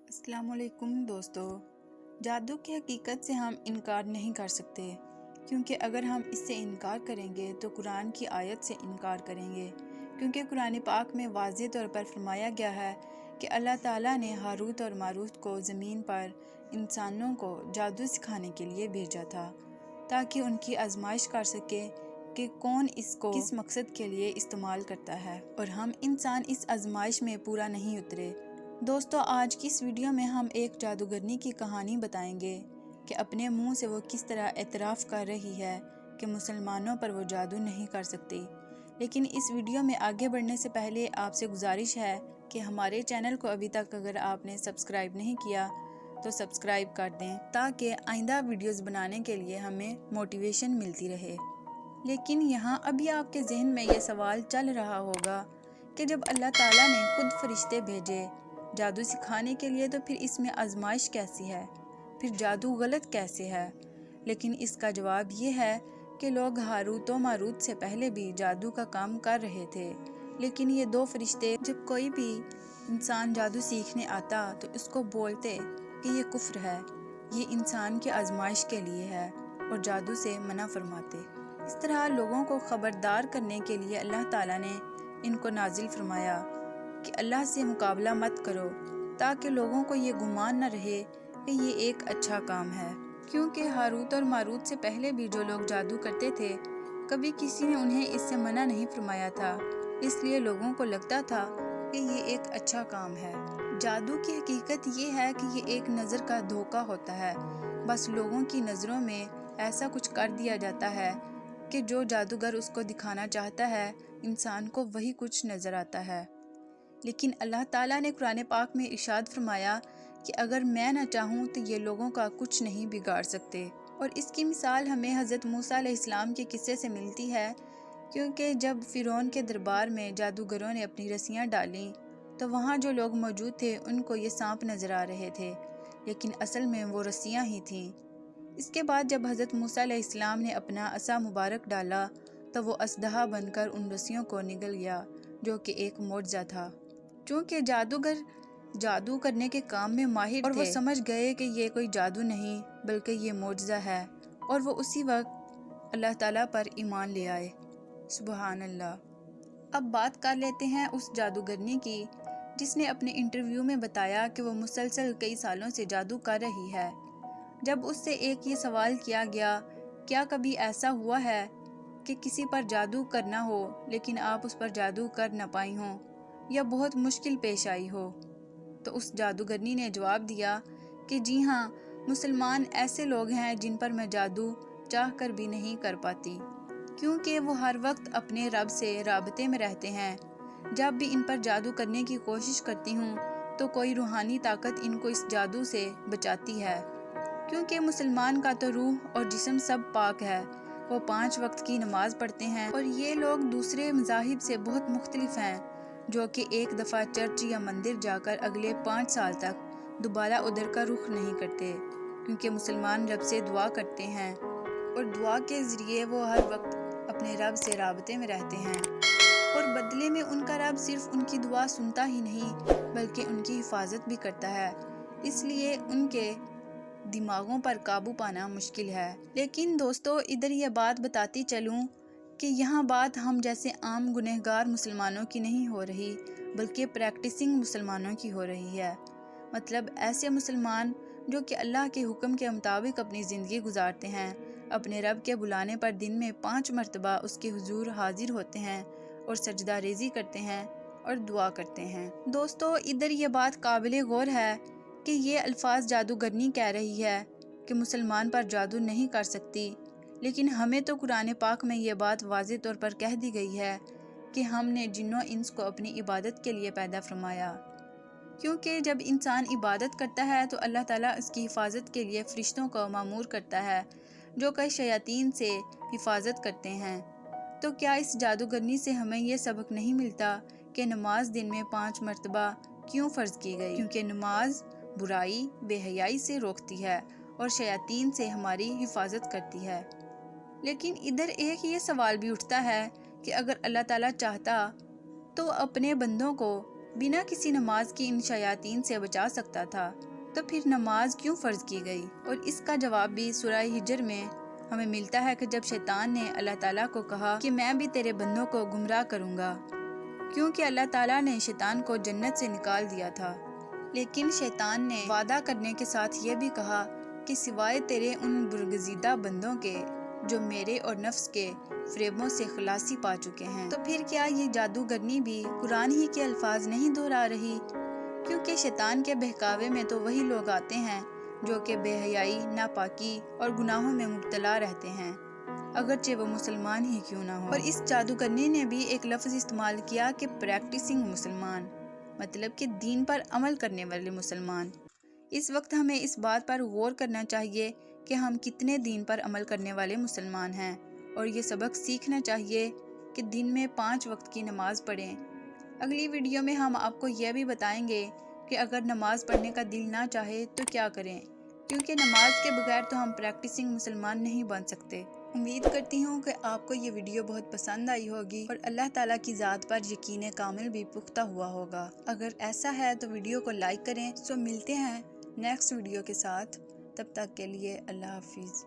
السلام علیکم دوستو، جادو کی حقیقت سے ہم انکار نہیں کر سکتے، کیونکہ اگر ہم اس سے انکار کریں گے تو قرآن کی آیت سے انکار کریں گے، کیونکہ قرآن پاک میں واضح طور پر فرمایا گیا ہے کہ اللہ تعالیٰ نے ہاروت اور ماروت کو زمین پر انسانوں کو جادو سکھانے کے لیے بھیجا تھا، تاکہ ان کی آزمائش کر سکے کہ کون اس کو کس مقصد کے لیے استعمال کرتا ہے، اور ہم انسان اس آزمائش میں پورا نہیں اترے۔ دوستو، آج کی اس ویڈیو میں ہم ایک جادوگرنی کی کہانی بتائیں گے کہ اپنے منہ سے وہ کس طرح اعتراف کر رہی ہے کہ مسلمانوں پر وہ جادو نہیں کر سکتی۔ لیکن اس ویڈیو میں آگے بڑھنے سے پہلے آپ سے گزارش ہے کہ ہمارے چینل کو ابھی تک اگر آپ نے سبسکرائب نہیں کیا تو سبسکرائب کر دیں، تاکہ آئندہ ویڈیوز بنانے کے لیے ہمیں موٹیویشن ملتی رہے۔ لیکن یہاں ابھی آپ کے ذہن میں یہ سوال چل رہا ہوگا کہ جب اللہ تعالیٰ نے خود فرشتے بھیجے جادو سکھانے کے لیے تو پھر اس میں آزمائش کیسی ہے، پھر جادو غلط کیسے ہے؟ لیکن اس کا جواب یہ ہے کہ لوگ ہاروت و ماروت سے پہلے بھی جادو کا کام کر رہے تھے، لیکن یہ دو فرشتے جب کوئی بھی انسان جادو سیکھنے آتا تو اس کو بولتے کہ یہ کفر ہے، یہ انسان کی آزمائش کے لیے ہے، اور جادو سے منع فرماتے۔ اس طرح لوگوں کو خبردار کرنے کے لیے اللہ تعالیٰ نے ان کو نازل فرمایا کہ اللہ سے مقابلہ مت کرو، تاکہ لوگوں کو یہ گمان نہ رہے کہ یہ ایک اچھا کام ہے، کیونکہ ہاروت اور ماروت سے پہلے بھی جو لوگ جادو کرتے تھے کبھی کسی نے انہیں اس سے منع نہیں فرمایا تھا، اس لیے لوگوں کو لگتا تھا کہ یہ ایک اچھا کام ہے۔ جادو کی حقیقت یہ ہے کہ یہ ایک نظر کا دھوکہ ہوتا ہے، بس لوگوں کی نظروں میں ایسا کچھ کر دیا جاتا ہے کہ جو جادوگر اس کو دکھانا چاہتا ہے انسان کو وہی کچھ نظر آتا ہے۔ لیکن اللہ تعالیٰ نے قرآن پاک میں ارشاد فرمایا کہ اگر میں نہ چاہوں تو یہ لوگوں کا کچھ نہیں بگاڑ سکتے، اور اس کی مثال ہمیں حضرت موسیٰ علیہ السلام کے قصے سے ملتی ہے، کیونکہ جب فرعون کے دربار میں جادوگروں نے اپنی رسیاں ڈالیں تو وہاں جو لوگ موجود تھے ان کو یہ سانپ نظر آ رہے تھے، لیکن اصل میں وہ رسیاں ہی تھیں۔ اس کے بعد جب حضرت موسیٰ علیہ السلام نے اپنا عصا مبارک ڈالا تو وہ اژدہا بن کر ان رسیوں کو نگل گیا، جو کہ ایک معجزہ تھا۔ چونکہ جادوگر جادو کرنے کے کام میں ماہر تھے اور وہ سمجھ گئے کہ یہ کوئی جادو نہیں بلکہ یہ معجزہ ہے، اور وہ اسی وقت اللہ تعالیٰ پر ایمان لے آئے۔ سبحان اللہ۔ اب بات کر لیتے ہیں اس جادوگرنی کی جس نے اپنے انٹرویو میں بتایا کہ وہ مسلسل کئی سالوں سے جادو کر رہی ہے۔ جب اس سے ایک یہ سوال کیا گیا، کیا کبھی ایسا ہوا ہے کہ کسی پر جادو کرنا ہو لیکن آپ اس پر جادو کر نہ پائی ہوں، یا بہت مشکل پیش آئی ہو؟ تو اس جادوگرنی نے جواب دیا کہ جی ہاں، مسلمان ایسے لوگ ہیں جن پر میں جادو چاہ کر بھی نہیں کر پاتی، کیونکہ وہ ہر وقت اپنے رب سے رابطے میں رہتے ہیں۔ جب بھی ان پر جادو کرنے کی کوشش کرتی ہوں تو کوئی روحانی طاقت ان کو اس جادو سے بچاتی ہے، کیونکہ مسلمان کا تو روح اور جسم سب پاک ہے، وہ 5 وقت کی نماز پڑھتے ہیں، اور یہ لوگ دوسرے مذاہب سے بہت مختلف ہیں، جو کہ ایک دفعہ چرچ یا مندر جا کر اگلے 5 سال تک دوبارہ ادھر کا رخ نہیں کرتے، کیونکہ مسلمان رب سے دعا کرتے ہیں، اور دعا کے ذریعے وہ ہر وقت اپنے رب سے رابطے میں رہتے ہیں، اور بدلے میں ان کا رب صرف ان کی دعا سنتا ہی نہیں بلکہ ان کی حفاظت بھی کرتا ہے، اس لیے ان کے دماغوں پر قابو پانا مشکل ہے۔ لیکن دوستو، ادھر یہ بات بتاتی چلوں کہ یہاں بات ہم جیسے عام گنہگار مسلمانوں کی نہیں ہو رہی بلکہ پریکٹسنگ مسلمانوں کی ہو رہی ہے، مطلب ایسے مسلمان جو کہ اللہ کے حکم کے مطابق اپنی زندگی گزارتے ہیں، اپنے رب کے بلانے پر دن میں 5 مرتبہ اس کے حضور حاضر ہوتے ہیں اور سجدہ ریزی کرتے ہیں اور دعا کرتے ہیں۔ دوستو، ادھر یہ بات قابل غور ہے کہ یہ الفاظ جادوگرنی کہہ رہی ہے کہ مسلمان پر جادو نہیں کر سکتی، لیکن ہمیں تو قرآن پاک میں یہ بات واضح طور پر کہہ دی گئی ہے کہ ہم نے جن و انس کو اپنی عبادت کے لیے پیدا فرمایا، کیونکہ جب انسان عبادت کرتا ہے تو اللہ تعالیٰ اس کی حفاظت کے لیے فرشتوں کو مامور کرتا ہے جو کئی شیاطین سے حفاظت کرتے ہیں۔ تو کیا اس جادوگرنی سے ہمیں یہ سبق نہیں ملتا کہ نماز دن میں 5 مرتبہ کیوں فرض کی گئی؟ کیونکہ نماز برائی، بے حیائی سے روکتی ہے اور شیاطین سے ہماری حفاظت کرتی ہے۔ لیکن ادھر ایک یہ سوال بھی اٹھتا ہے کہ اگر اللہ تعالیٰ چاہتا تو اپنے بندوں کو بنا کسی نماز کی ان شیاطین سے بچا سکتا تھا تو پھر نماز کیوں فرض کی گئی؟ اور اس کا جواب بھی سورہ ہجر میں ہمیں ملتا ہے کہ جب شیطان نے اللہ تعالیٰ کو کہا کہ میں بھی تیرے بندوں کو گمراہ کروں گا، کیونکہ اللہ تعالیٰ نے شیطان کو جنت سے نکال دیا تھا، لیکن شیطان نے وعدہ کرنے کے ساتھ یہ بھی کہا کہ سوائے تیرے ان برگزیدہ بندوں کے جو میرے اور نفس کے فریبوں سے خلاصی پا چکے ہیں، تو پھر کیا یہ جادوگرنی بھی قرآن ہی کے الفاظ نہیں دہرا رہی؟ کیونکہ شیطان کے بہکاوے میں تو وہی لوگ آتے ہیں جو کہ بے حیائی، ناپاکی اور گناہوں میں مبتلا رہتے ہیں، اگرچہ وہ مسلمان ہی کیوں نہ ہو۔ اور اس جادوگرنی نے بھی ایک لفظ استعمال کیا کہ پریکٹسنگ مسلمان، مطلب کہ دین پر عمل کرنے والے مسلمان۔ اس وقت ہمیں اس بات پر غور کرنا چاہیے کہ ہم کتنے دین پر عمل کرنے والے مسلمان ہیں، اور یہ سبق سیکھنا چاہیے کہ دن میں 5 وقت کی نماز پڑھیں۔ اگلی ویڈیو میں ہم آپ کو یہ بھی بتائیں گے کہ اگر نماز پڑھنے کا دل نہ چاہے تو کیا کریں، کیونکہ نماز کے بغیر تو ہم پریکٹسنگ مسلمان نہیں بن سکتے۔ امید کرتی ہوں کہ آپ کو یہ ویڈیو بہت پسند آئی ہوگی اور اللہ تعالیٰ کی ذات پر یقین کامل بھی پختہ ہوا ہوگا۔ اگر ایسا ہے تو ویڈیو کو لائک کریں۔ ملتے ہیں نیکسٹ ویڈیو کے ساتھ، تب تک کے لیے اللہ حافظ۔